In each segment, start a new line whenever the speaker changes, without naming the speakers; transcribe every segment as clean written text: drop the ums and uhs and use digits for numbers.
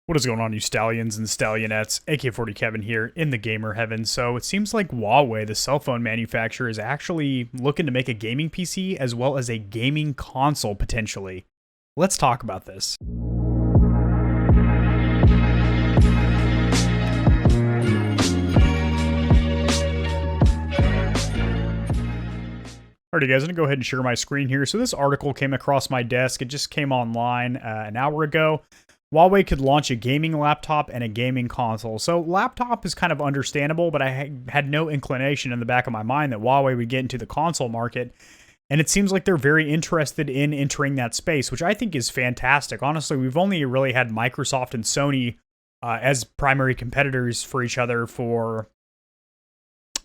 What is going on, you Stallions and Stallionettes? AK-40 Kevin here in the gamer heaven. So it seems like Huawei, the cell phone manufacturer, is actually looking to make a gaming PC as well as a gaming console potentially. Let's talk about this. Alrighty guys, I'm going to go ahead and share my screen here. So this article came across my desk. It just came online an hour ago. Huawei could launch a gaming laptop and a gaming console. So laptop is kind of understandable, but I had no inclination in the back of my mind that Huawei would get into the console market. And it seems like they're very interested in entering that space, which I think is fantastic. Honestly, we've only really had Microsoft and Sony as primary competitors for each other for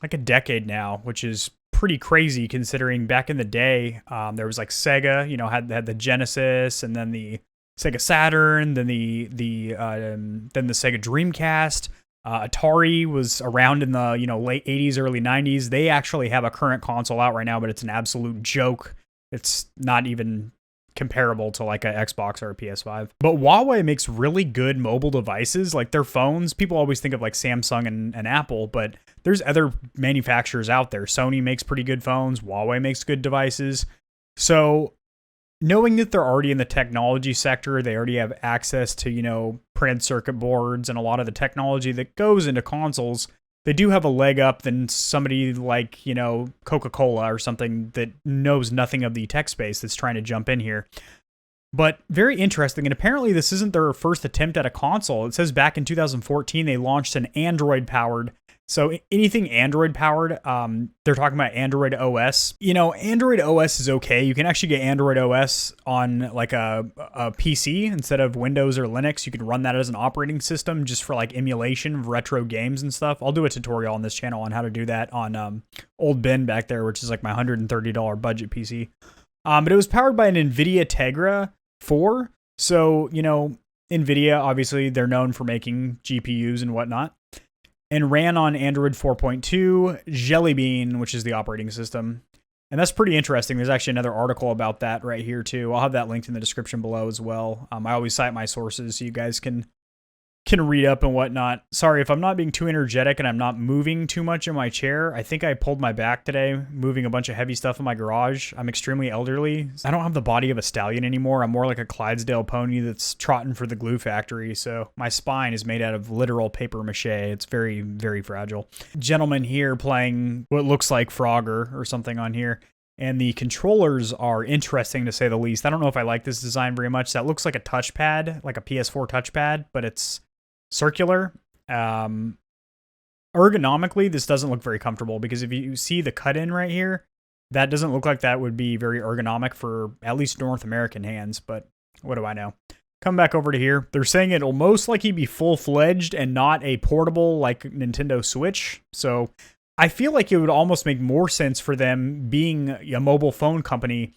like a decade now, which is pretty crazy considering back in the day, there was like Sega, had the Genesis, and then the Sega Saturn, then the Sega Dreamcast. Atari was around in the late 80s, early 90s. They actually have a current console out right now, but it's an absolute joke. It's not even comparable to like a Xbox or a PS5. But Huawei makes really good mobile devices, like their phones. People always think of like Samsung and Apple, but there's other manufacturers out there. Sony makes pretty good phones. Huawei makes good devices. So knowing that they're already in the technology sector, they already have access to, printed circuit boards and a lot of the technology that goes into consoles, they do have a leg up than somebody like, Coca-Cola or something that knows nothing of the tech space that's trying to jump in here. But very interesting, and apparently this isn't their first attempt at a console. It says back in 2014 they launched an Android-powered. So anything Android-powered, they're talking about Android OS. Android OS is okay. You can actually get Android OS on like a PC instead of Windows or Linux. You can run that as an operating system just for like emulation of retro games and stuff. I'll do a tutorial on this channel on how to do that on Old Ben back there, which is like my $130 budget PC. But it was powered by an NVIDIA Tegra 4. So, NVIDIA, obviously, they're known for making GPUs and whatnot. And ran on Android 4.2, Jelly Bean, which is the operating system. And that's pretty interesting. There's actually another article about that right here, too. I'll have that linked in the description below as well. I always cite my sources so you guys can read up and whatnot. Sorry if I'm not being too energetic and I'm not moving too much in my chair. I think I pulled my back today, moving a bunch of heavy stuff in my garage. I'm extremely elderly. I don't have the body of a stallion anymore. I'm more like a Clydesdale pony that's trotting for the glue factory. So my spine is made out of literal paper mache. It's very, very fragile. Gentleman here playing what looks like Frogger or something on here. And the controllers are interesting to say the least. I don't know if I like this design very much. That looks like a touchpad, like a PS4 touchpad, but it's circular. Ergonomically, this doesn't look very comfortable because if you see the cut in right here, that doesn't look like that would be very ergonomic for at least North American hands, but what do I know? Come back over to here. They're saying it'll most likely be full-fledged and not a portable like Nintendo Switch. So I feel like it would almost make more sense for them being a mobile phone company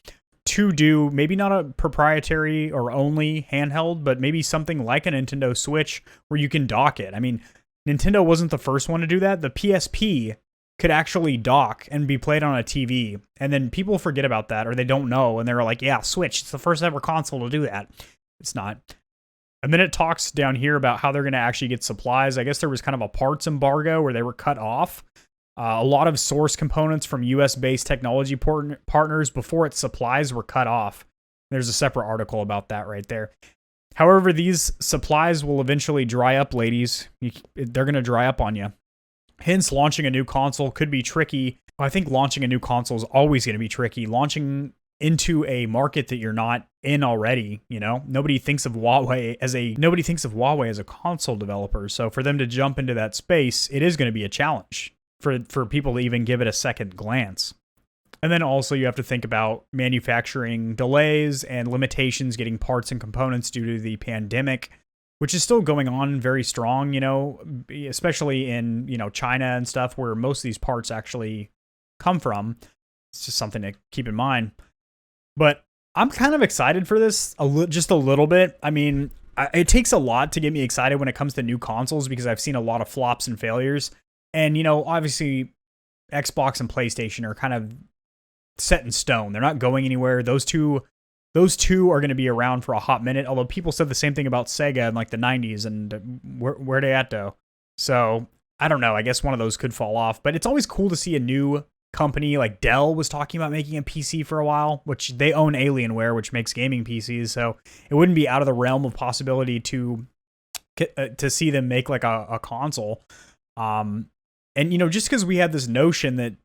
to do maybe not a proprietary or only handheld, but maybe something like a Nintendo Switch where you can dock it. I mean, Nintendo wasn't the first one to do that. The PSP could actually dock and be played on a TV. And then people forget about that or they don't know. And they're like, yeah, Switch, it's the first ever console to do that. It's not. And then it talks down here about how they're going to actually get supplies. I guess there was kind of a parts embargo where they were cut off. A lot of source components from US-based technology partners before its supplies were cut off. There's a separate article about that right there. However, these supplies will eventually dry up, ladies. They're going to dry up on you. Hence, launching a new console could be tricky. I think launching a new console is always going to be tricky. Launching into a market that you're not in already, nobody thinks of Huawei as a console developer. So for them to jump into that space, it is going to be a challenge for people to even give it a second glance. And then also you have to think about manufacturing delays and limitations getting parts and components due to the pandemic, which is still going on very strong, especially in, China and stuff where most of these parts actually come from. It's just something to keep in mind. But I'm kind of excited for this just a little bit. I mean, it takes a lot to get me excited when it comes to new consoles because I've seen a lot of flops and failures. And, obviously, Xbox and PlayStation are kind of set in stone. They're not going anywhere. Those two those two are going to be around for a hot minute. Although people said the same thing about Sega in like the 90s, and where they at though? So I don't know. I guess one of those could fall off, but it's always cool to see a new company. Like Dell was talking about making a PC for a while, which they own Alienware, which makes gaming PCs. So it wouldn't be out of the realm of possibility to see them make like a console. And you know, just because we had this notion that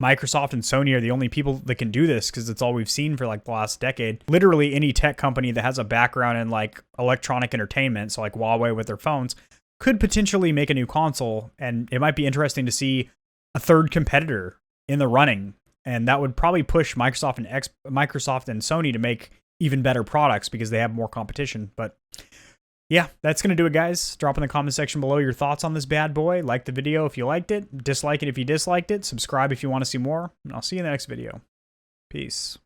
Microsoft and Sony are the only people that can do this, because it's all we've seen for like the last decade. Literally any tech company that has a background in like electronic entertainment, so like Huawei with their phones, could potentially make a new console. And it might be interesting to see a third competitor in the running. And that would probably push Microsoft and Sony to make even better products because they have more competition. But yeah, that's going to do it, guys. Drop in the comment section below your thoughts on this bad boy. Like the video if you liked it. Dislike it if you disliked it. Subscribe if you want to see more. And I'll see you in the next video. Peace.